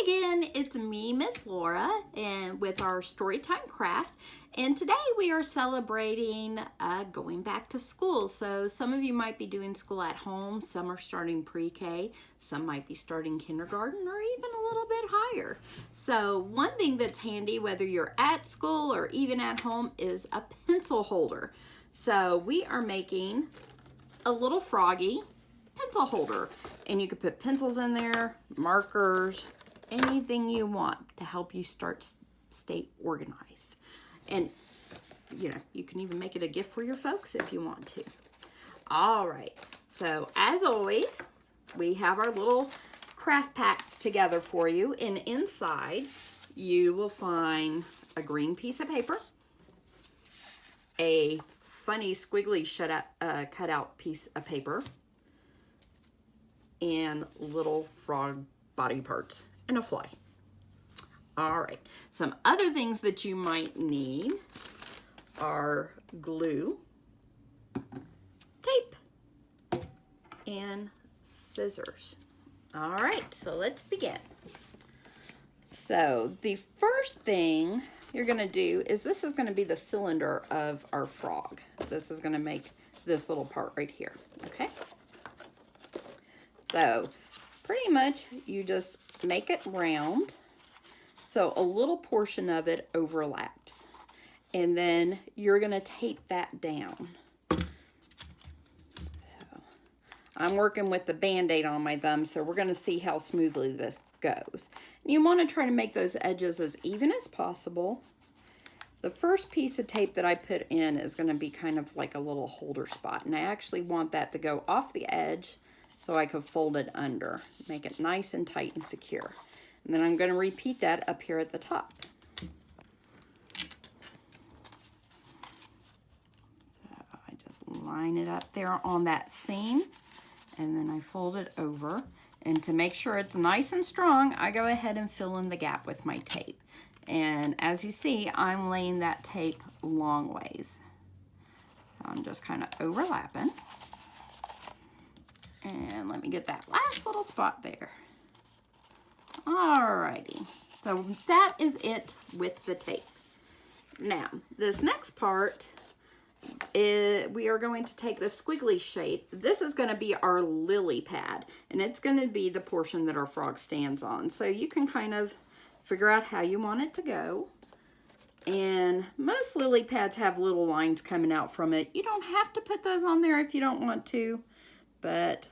Hi again, it's me, Miss Laura, and with our Storytime Craft. And today we are celebrating going back to school. So some of you might be doing school at home, some are starting pre-K, some might be starting kindergarten or even a little bit higher. So one thing that's handy, whether you're at school or even at home, is a pencil holder. So we are making a little froggy pencil holder, and you could put pencils in there, markers, anything you want to help you stay organized. And you can even make it a gift for your folks if you want to. All right, so as always, we have our little craft packs together for you, and inside you will find a green piece of paper, a funny squiggly cutout piece of paper, and little frog body parts and a fly. All right, some other things that you might need are glue, tape, and scissors. All right, so let's begin. So the first thing you're gonna do is, this is gonna be the cylinder of our frog. This is gonna make this little part right here, okay? So pretty much you just make it round so a little portion of it overlaps, and then you're going to tape that down. So I'm working with the Band-Aid on my thumb, so we're going to see how smoothly this goes. And you want to try to make those edges as even as possible. The first piece of tape that I put in is going to be kind of like a little holder spot, and I actually want that to go off the edge so I could fold it under, make it nice and tight and secure. And then I'm going to repeat that up here at the top. So I just line it up there on that seam, and then I fold it over. And to make sure it's nice and strong, I go ahead and fill in the gap with my tape. And as you see, I'm laying that tape long ways. So I'm just kind of overlapping. And let me get that last little spot there. Alrighty, so that is it with the tape. Now, this next part, we are going to take the squiggly shape. This is going to be our lily pad, and it's going to be the portion that our frog stands on. So you can kind of figure out how you want it to go. And most lily pads have little lines coming out from it. You don't have to put those on there if you don't want to, but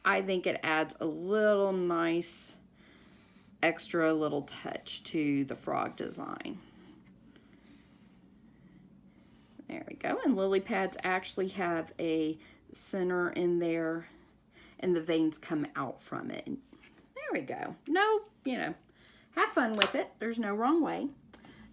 I think it adds a little nice extra little touch to the frog design. There we go. And lily pads actually have a center in there, and the veins come out from it. There we go. No, have fun with it. There's no wrong way.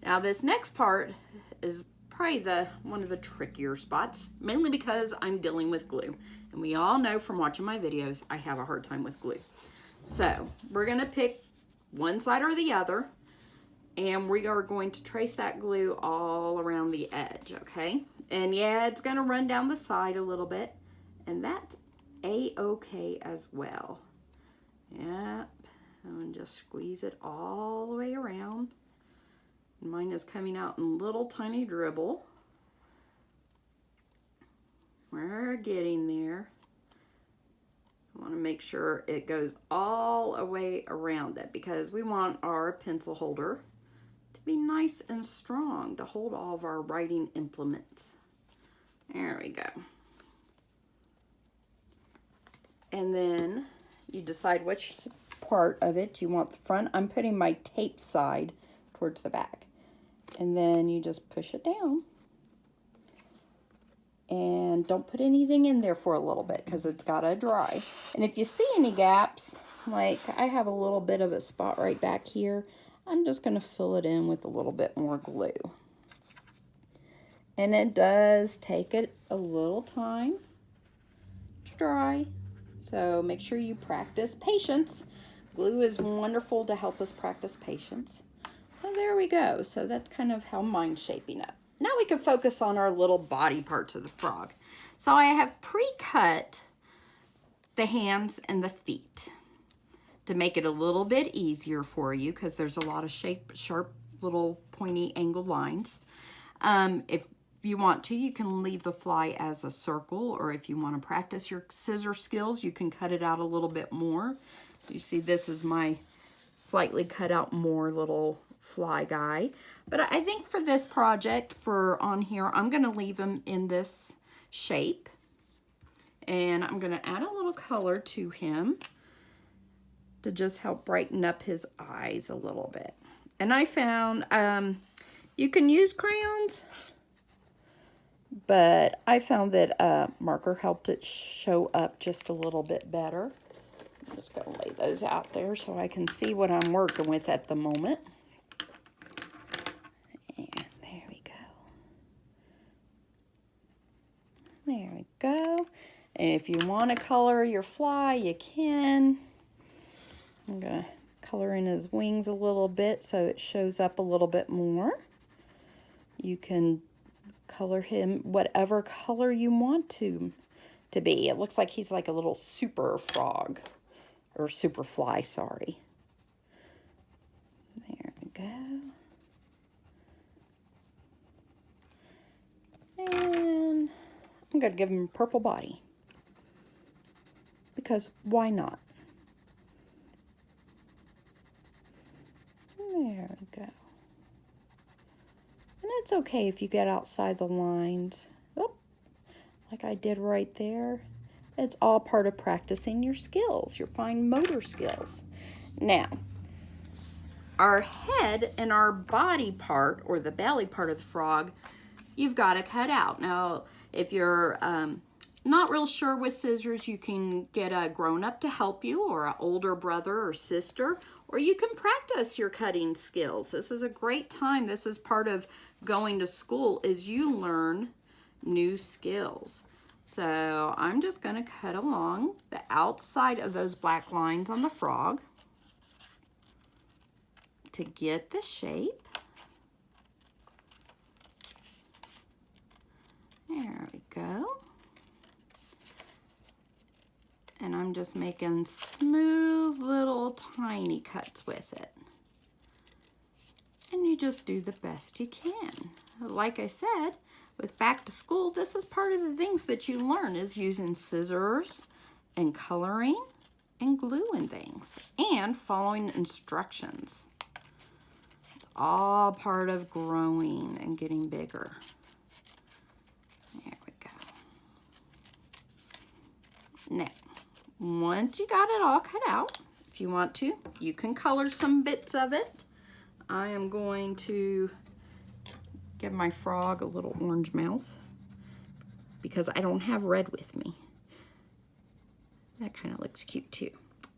Now this next part is probably one of the trickier spots, mainly because I'm dealing with glue. And we all know from watching my videos, I have a hard time with glue. So we're gonna pick one side or the other, and we are going to trace that glue all around the edge, okay? And yeah, it's gonna run down the side a little bit, and that's a-okay as well. Yep, and just squeeze it all the way around. Mine is coming out in little tiny dribble. We're getting there. I want to make sure it goes all the way around it, because we want our pencil holder to be nice and strong to hold all of our writing implements. There we go. And then you decide which part of it you want the front. I'm putting my tape side towards the back. And then you just push it down. And don't put anything in there for a little bit, because it's got to dry. And if you see any gaps, like I have a little bit of a spot right back here, I'm just going to fill it in with a little bit more glue. And it does take it a little time to dry, so make sure you practice patience. Glue is wonderful to help us practice patience. So there we go. So that's kind of how mine's shaping up. Now we can focus on our little body parts of the frog. So I have pre-cut the hands and the feet. to make it a little bit easier for you, because there's a lot of sharp little pointy angled lines. If you want to, you can leave the fly as a circle, or if you want to practice your scissor skills, you can cut it out a little bit more. You see, this is my slightly cut out more little fly guy. But I think for this project, for on here, I'm going to leave him in this shape. And I'm going to add a little color to him to just help brighten up his eyes a little bit. And I found you can use crayons, but I found that marker helped it show up just a little bit better. I'm just going to lay those out there so I can see what I'm working with at the moment. And there we go. There we go. And if you want to color your fly, you can. I'm going to color in his wings a little bit so it shows up a little bit more. You can color him whatever color you want to be. It looks like he's like a little super frog, or super fly, sorry. There we go. And I'm going to give him a purple body, because why not? There we go. And it's okay if you get outside the lines. Oh, like I did right there. It's all part of practicing your skills, your fine motor skills. Now, our head and our body part, or the belly part of the frog, you've got to cut out. Now, if you're not real sure with scissors, you can get a grown-up to help you, or an older brother or sister, or you can practice your cutting skills. This is a great time. This is part of going to school, is you learn new skills. So I'm just going to cut along the outside of those black lines on the frog to get the shape. There we go. And I'm just making smooth little tiny cuts with it. And you just do the best you can. Like I said, with back to school, this is part of the things that you learn, is using scissors and coloring and gluing things and following instructions. It's all part of growing and getting bigger. There we go. Now, once you got it all cut out, if you want to, you can color some bits of it. I am going to give my frog a little orange mouth because I don't have red with me. That kind of looks cute too.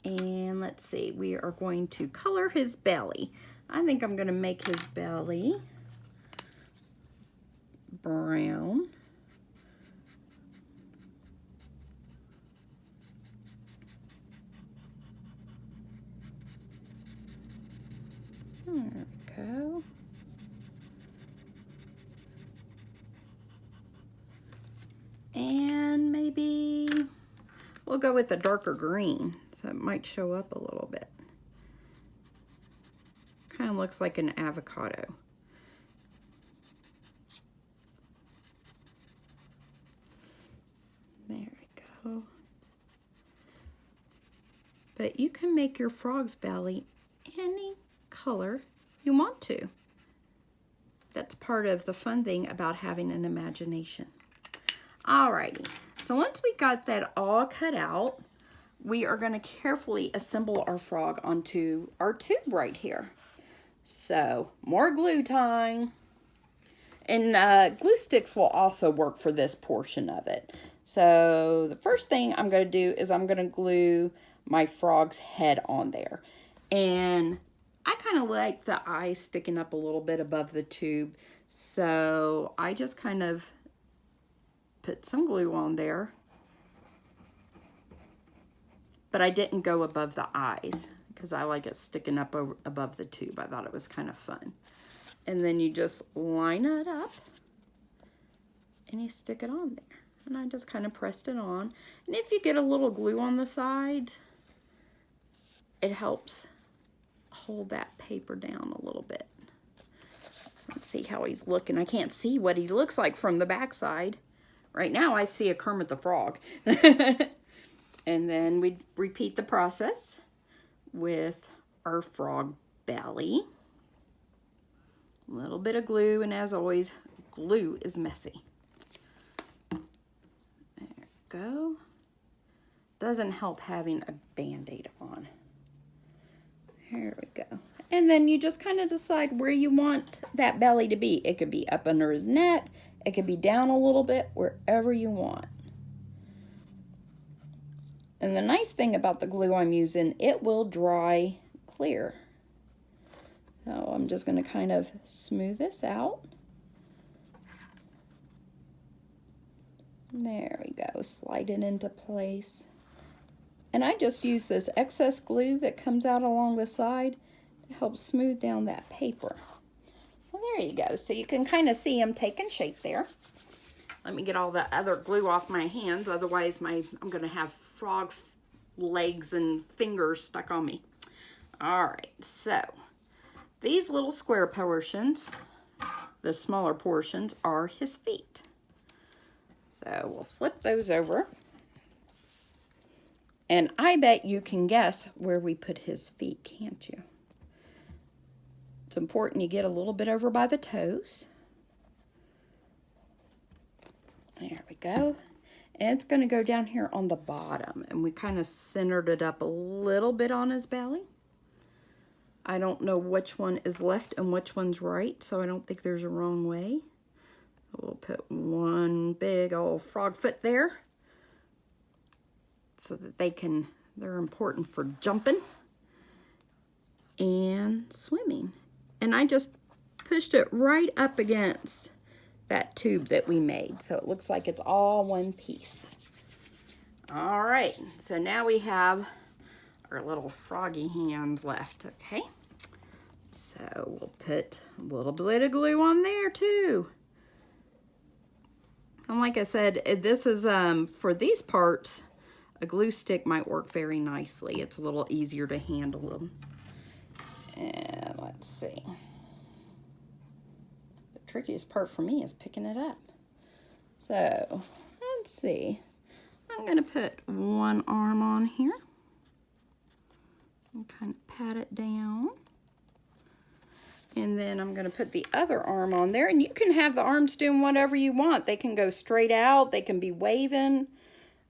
And let's see, we are going to color his belly. I think I'm going to make his belly brown. There we go. And maybe we'll go with a darker green, so it might show up a little bit. Kind of looks like an avocado. There we go. But you can make your frog's belly any color you want to. That's part of the fun thing about having an imagination. Alrighty, so once we got that all cut out, we are going to carefully assemble our frog onto our tube right here. So, more glue time. And glue sticks will also work for this portion of it. So, the first thing I'm going to do is I'm going to glue my frog's head on there. And I kind of like the eyes sticking up a little bit above the tube. So, I just kind of put some glue on there, but I didn't go above the eyes because I like it sticking up above the tube. I thought it was kind of fun. And then you just line it up and you stick it on there. And I just kind of pressed it on. And if you get a little glue on the side, it helps hold that paper down a little bit. Let's see how he's looking. I can't see what he looks like from the back side. Right now I see a Kermit the Frog. And then we repeat the process with our frog belly. A little bit of glue, and as always, glue is messy. There we go. Doesn't help having a Band-Aid on. There we go. And then you just kind of decide where you want that belly to be. It could be up under his neck. It could be down a little bit, wherever you want. And the nice thing about the glue I'm using, it will dry clear. So I'm just going to kind of smooth this out. There we go. Slide it into place. And I just use this excess glue that comes out along the side to help smooth down that paper. Well, there you go. So you can kind of see them taking shape there. Let me get all the other glue off my hands, otherwise I'm going to have frog legs and fingers stuck on me. All right, so these little square portions, the smaller portions, are his feet. So we'll flip those over. And I bet you can guess where we put his feet, can't you? It's important you get a little bit over by the toes. There we go. And it's going to go down here on the bottom. And we kind of centered it up a little bit on his belly. I don't know which one is left and which one's right, so I don't think there's a wrong way. We'll put one big old frog foot there so that they're important for jumping and swimming. And I just pushed it right up against that tube that we made, so it looks like it's all one piece. All right, so now we have our little froggy hands left, okay? So we'll put a little bit of glue on there too. And like I said, this is, for these parts, a glue stick might work very nicely. It's a little easier to handle them. And let's see. The trickiest part for me is picking it up. So, let's see. I'm going to put one arm on here. And kind of pat it down. And then I'm going to put the other arm on there. And you can have the arms doing whatever you want. They can go straight out. They can be waving.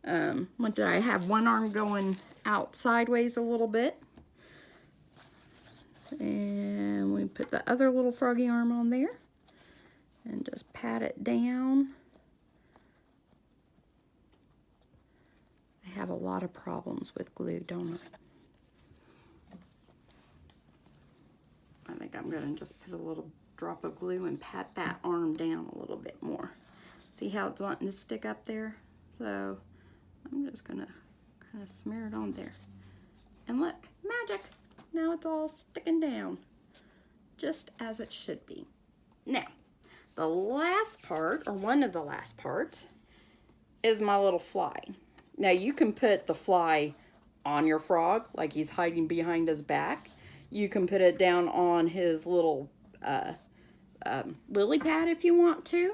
What did I have? One arm going out sideways a little bit. And we put the other little froggy arm on there. And just pat it down. I have a lot of problems with glue, don't I? I think I'm going to just put a little drop of glue and pat that arm down a little bit more. See how it's wanting to stick up there? So I'm just going to kind of smear it on there. And look, magic! Now it's all sticking down, just as it should be. Now, the last part, or one of the last parts, is my little fly. Now you can put the fly on your frog, like he's hiding behind his back. You can put it down on his little lily pad if you want to.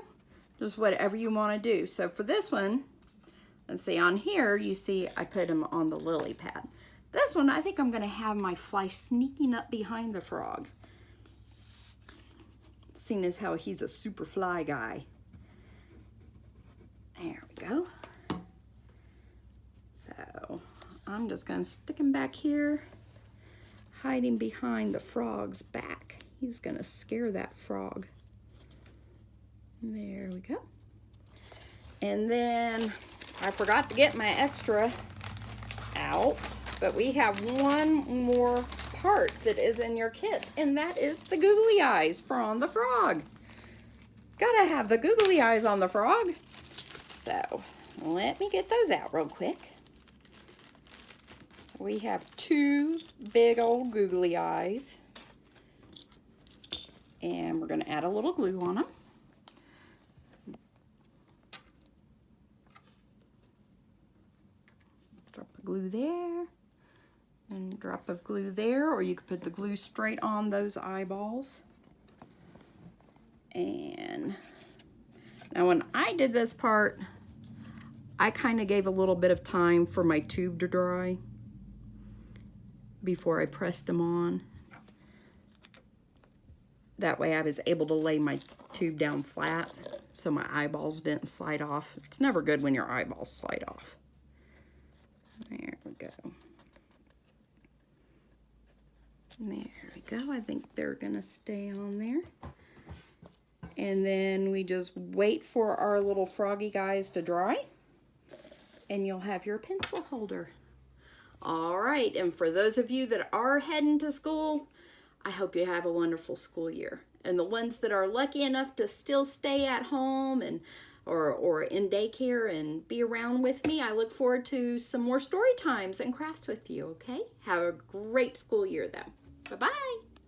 Just whatever you want to do. So for this one, let's see, on here, you see I put him on the lily pad. This one, I think I'm going to have my fly sneaking up behind the frog. Seeing as how he's a super fly guy. There we go. So I'm just going to stick him back here, hiding behind the frog's back. He's going to scare that frog. There we go. And then I forgot to get my extra out, but we have one more part that is in your kit, and that is the googly eyes on the frog. Gotta have the googly eyes on the frog. So let me get those out real quick. So we have two big old googly eyes, and we're gonna add a little glue on them. Drop the glue there. And drop of glue there, or you could put the glue straight on those eyeballs. And now when I did this part, I kind of gave a little bit of time for my tube to dry before I pressed them on. That way I was able to lay my tube down flat so my eyeballs didn't slide off. It's never good when your eyeballs slide off. There we go. There we go. I think they're gonna stay on there. And then we just wait for our little froggy guys to dry, and you'll have your pencil holder. All right, and for those of you that are heading to school, I hope you have a wonderful school year. And the ones that are lucky enough to still stay at home and or in daycare and be around with me, I look forward to some more story times and crafts with you, okay? Have a great school year though. Bye-bye.